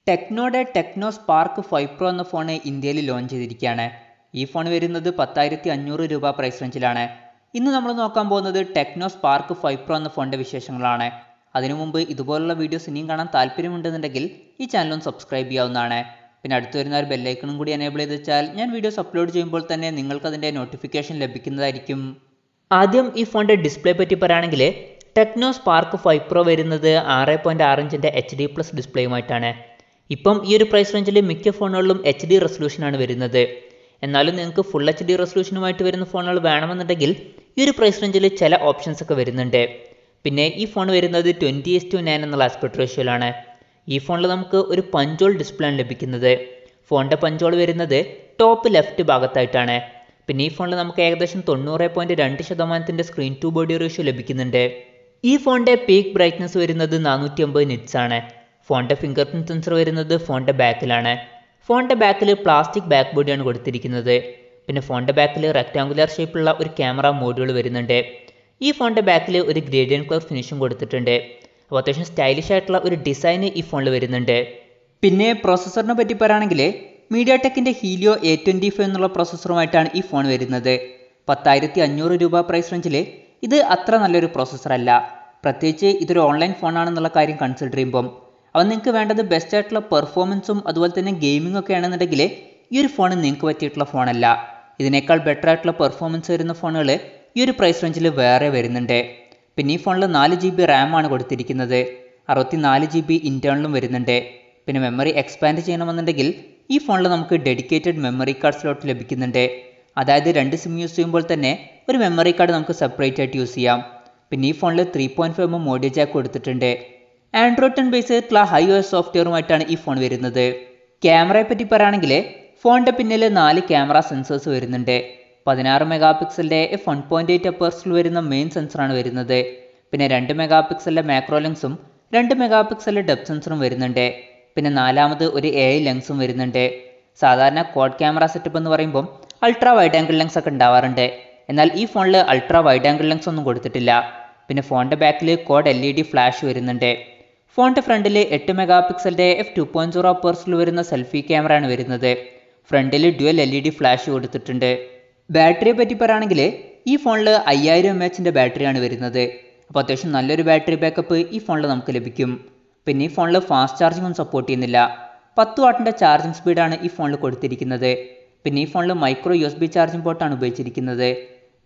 ടെക്നോയുടെ techno spark 5 pro എന്ന phone ഇന്ത്യയിൽ launch ചെയ്തിരിക്കുകയാണ്. ഈ ഫോൺ വരുന്നത് 10,500 രൂപ പ്രൈസ് റേഞ്ചിലാണ്. ഇന്ന് നമ്മൾ നോക്കാൻ പോകുന്നത് ടെക്നോ സ്പാർക്ക് 5 പ്രോ എന്ന ഫോണിൻ്റെ വിശേഷങ്ങളാണ്. അതിനു മുമ്പ് ഇതുപോലുള്ള വീഡിയോസ് ഇനിയും കാണാൻ താല്പര്യമുണ്ടെന്നുണ്ടെങ്കിൽ ഈ ചാനൽ ഒന്ന് സബ്സ്ക്രൈബ് ചെയ്യാവുന്നതാണ്. പിന്നെ അടുത്ത് വരുന്ന ഒരു ബെല്ലൈക്കണും കൂടി എനേബിൾ ചെയ്ത് വെച്ചാൽ ഞാൻ വീഡിയോസ് അപ്ലോഡ് ചെയ്യുമ്പോൾ തന്നെ നിങ്ങൾക്ക് അതിൻ്റെ നോട്ടിഫിക്കേഷൻ ലഭിക്കുന്നതായിരിക്കും. ആദ്യം ഈ ഫോണിൻ്റെ ഡിസ്പ്ലേ പറ്റി പറയുകയാണെങ്കിൽ ടെക്നോ സ്പാർക്ക് 5 പ്രോ വരുന്നത് 6.6 ഇഞ്ചിൻ്റെ HD+ ഡിസ്പ്ലേയുമായിട്ടാണ്. ഇപ്പം ഈ ഒരു പ്രൈസ് റേഞ്ചിൽ മിക്ക ഫോണുകളിലും HD റെസൊല്യൂഷനാണ് വരുന്നത്. എന്നാലും നിങ്ങൾക്ക് ഫുൾ HD റെസൊല്യൂഷനുമായിട്ട് വരുന്ന ഫോണുകൾ വേണമെന്നുണ്ടെങ്കിൽ ഈ ഒരു പ്രൈസ് റേഞ്ചിൽ ചില ഓപ്ഷൻസ് ഒക്കെ വരുന്നുണ്ട്. പിന്നെ ഈ ഫോൺ വരുന്നത് 20:9 എന്നുള്ള ആസ്പെക്ട് റേഷ്യോയിലാണ്. ഈ ഫോണിൽ നമുക്ക് ഒരു പഞ്ചോൾ ഡിസ്പ്ലേ ആണ് ലഭിക്കുന്നത്. ഫോണിൻ്റെ പഞ്ചോൾ വരുന്നത് ടോപ്പ് ലെഫ്റ്റ് ഭാഗത്തായിട്ടാണ്. പിന്നെ ഈ ഫോണിൽ നമുക്ക് ഏകദേശം 90.2% സ്ക്രീൻ ടു ബോഡി റേഷ്യോ ലഭിക്കുന്നുണ്ട്. ഈ ഫോണിൻ്റെ പീക്ക് ബ്രൈറ്റ്നസ് വരുന്നത് 450 നിറ്റ്സ് ആണ്. ഫോണിൻ്റെ ഫിംഗർ പ്രിൻറ്റ് സെൻസർ വരുന്നത് ഫോണിൻ്റെ ബാക്കിലാണ്. ഫോണിൻ്റെ ബാക്കിൽ പ്ലാസ്റ്റിക് ബാക്ക് ബോഡിയാണ് കൊടുത്തിരിക്കുന്നത്. പിന്നെ ഫോണിൻ്റെ ബാക്കിൽ റെക്ടാങ്കുലർ ഷേപ്പുള്ള ഒരു ക്യാമറ മോഡ്യൂൾ വരുന്നുണ്ട്. ഈ ഫോണിൻ്റെ ബാക്കിൽ ഒരു ഗ്രേഡിയൻ കളർ ഫിനിഷും കൊടുത്തിട്ടുണ്ട്. അപ്പോൾ അത്യാവശ്യം സ്റ്റൈലിഷ് ആയിട്ടുള്ള ഒരു ഡിസൈൻ ഈ ഫോണിൽ വരുന്നുണ്ട്. പിന്നെ പ്രോസസ്സറിനെ പറ്റി പറയുകയാണെങ്കിൽ മീഡിയാടെക്കിൻ്റെ ഹീലിയോ A25 എന്നുള്ള പ്രോസസ്സറുമായിട്ടാണ് ഈ ഫോൺ വരുന്നത്. 10,500 രൂപ പ്രൈസ് റേഞ്ചിൽ ഇത് അത്ര നല്ലൊരു പ്രോസസ്സറല്ല. പ്രത്യേകിച്ച് ഇതൊരു ഓൺലൈൻ ഫോണാണെന്നുള്ള കാര്യം കൺസിഡർ ചെയ്യുമ്പം അപ്പോൾ നിങ്ങൾക്ക് വേണ്ടത് ബെസ്റ്റ് ആയിട്ടുള്ള പെർഫോമൻസും അതുപോലെ തന്നെ ഗെയിമിംഗ് ഒക്കെ ആണെന്നുണ്ടെങ്കിൽ ഈ ഒരു ഫോൺ നിങ്ങൾക്ക് പറ്റിയിട്ടുള്ള ഫോണല്ല. ഇതിനേക്കാൾ ബെറ്റർ ആയിട്ടുള്ള പെർഫോമൻസ് വരുന്ന ഫോണുകൾ ഈ ഒരു പ്രൈസ് റേഞ്ചിൽ വേറെ വരുന്നുണ്ട്. പിന്നെ ഈ ഫോണിൽ 4GB RAM ആണ് കൊടുത്തിരിക്കുന്നത്. 64GB ഇൻറ്റേർണലും വരുന്നുണ്ട്. പിന്നെ മെമ്മറി എക്സ്പാൻഡ് ചെയ്യണമെന്നുണ്ടെങ്കിൽ ഈ ഫോണിൽ നമുക്ക് ഡെഡിക്കേറ്റഡ് മെമ്മറി കാർഡ് സ്ലോട്ട് ലഭിക്കുന്നുണ്ട്. അതായത് 2 സിം യൂസ് ചെയ്യുമ്പോൾ തന്നെ ഒരു മെമ്മറി കാർഡ് നമുക്ക് സെപ്പറേറ്റ് ആയിട്ട് യൂസ് ചെയ്യാം. പിന്നെ ഈ ഫോണിൽ 3.5mm ഓഡിയോ ജാക്ക് കൊടുത്തിട്ടുണ്ട്. ആൻഡ്രോയിഡ് 10 ബേസ് ചെയ്തിട്ടുള്ള iOS സോഫ്റ്റ്വെയറുമായിട്ടാണ് ഈ ഫോൺ വരുന്നത്. ക്യാമറയെ പറ്റി പറയുകയാണെങ്കിൽ ഫോണിൻ്റെ പിന്നിൽ 4 ക്യാമറ സെൻസേഴ്സ് വരുന്നുണ്ട്. 16 മെഗാപിക്സലിൻ്റെ f1.8 അപ്പേഴ്സിൽ വരുന്ന മെയിൻ സെൻസറാണ് വരുന്നത്. പിന്നെ 2 മെഗാപിക്സലിൻ്റെ മാക്രോ ലെൻസും 2 മെഗാപിക്സലിൻ്റെ ഡെപ്ത് സെൻസറും വരുന്നുണ്ട്. പിന്നെ നാലാമത് ഒരു AI ലെൻസും വരുന്നുണ്ട്. സാധാരണ ക്വാഡ് ക്യാമറ സെറ്റപ്പ് എന്ന് പറയുമ്പം അൾട്രാ വൈഡ് ആംഗിൾ ലെൻസ് ഒക്കെ ഉണ്ടാവാറുണ്ട്. എന്നാൽ ഈ ഫോണിൽ അൾട്രാ വൈഡ് ആംഗിൾ ലെൻസ് ഒന്നും കൊടുത്തിട്ടില്ല. പിന്നെ ഫോണിൻ്റെ ബാക്കിൽ ക്വാഡ് LED ഫ്ലാഷ് വരുന്നുണ്ട്. ഫോണിൻ്റെ ഫ്രണ്ടിൽ 8 മെഗാപിക്സലിൻ്റെ f2.0 അപ്പേഴ്സിൽ വരുന്ന സെൽഫി ക്യാമറയാണ് വരുന്നത്. ഫ്രണ്ടിൽ ഡ്യുവൽ LED ഫ്ലാഷ് കൊടുത്തിട്ടുണ്ട്. ബാറ്ററിയെ പറ്റി പറയുകയാണെങ്കിൽ ഈ ഫോണിൽ 5000 mAh ബാറ്ററിയാണ് വരുന്നത്. അപ്പോൾ അത്യാവശ്യം നല്ലൊരു ബാറ്ററി ബാക്കപ്പ് ഈ ഫോണിൽ നമുക്ക് ലഭിക്കും. പിന്നെ ഈ ഫോണിൽ ഫാസ്റ്റ് ചാർജിംഗ് ഒന്നും സപ്പോർട്ട് ചെയ്യുന്നില്ല. 10 വാട്ടിൻ്റെ ചാർജിങ് സ്പീഡാണ് ഈ ഫോണിൽ കൊടുത്തിരിക്കുന്നത്. പിന്നെ ഈ ഫോണിൽ മൈക്രോ USB ചാർജിംഗ് പോർട്ടാണ് ഉപയോഗിച്ചിരിക്കുന്നത്.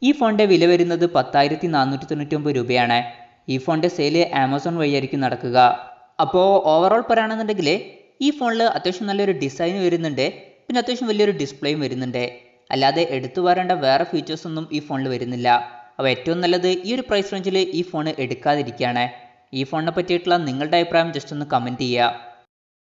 ഈ ഫോണിൻ്റെ വില വരുന്നത് 10,499 രൂപയാണ്. ഈ ഫോണിൻ്റെ സെയിൽ ആമസോൺ വഴിയായിരിക്കും നടക്കുക. അപ്പോൾ ഓവറോൾ പറയുകയാണെന്നുണ്ടെങ്കിൽ ഈ ഫോണിൽ അത്യാവശ്യം നല്ലൊരു ഡിസൈൻ വരുന്നുണ്ട്. പിന്നെ അത്യാവശ്യം വലിയൊരു ഡിസ്പ്ലേയും വരുന്നുണ്ട്. അല്ലാതെ എടുത്തു പറയേണ്ട വേറെ ഫീച്ചേഴ്സൊന്നും ഈ ഫോണിൽ വരുന്നില്ല. അപ്പോൾ ഏറ്റവും നല്ലത് ഈ ഒരു പ്രൈസ് റേഞ്ചിൽ ഈ ഫോൺ എടുക്കാതിരിക്കുകയാണ്. ഈ ഫോണിനെ പറ്റിയിട്ടുള്ള നിങ്ങളുടെ അഭിപ്രായം ജസ്റ്റ് ഒന്ന് കമൻറ്റ് ചെയ്യുക.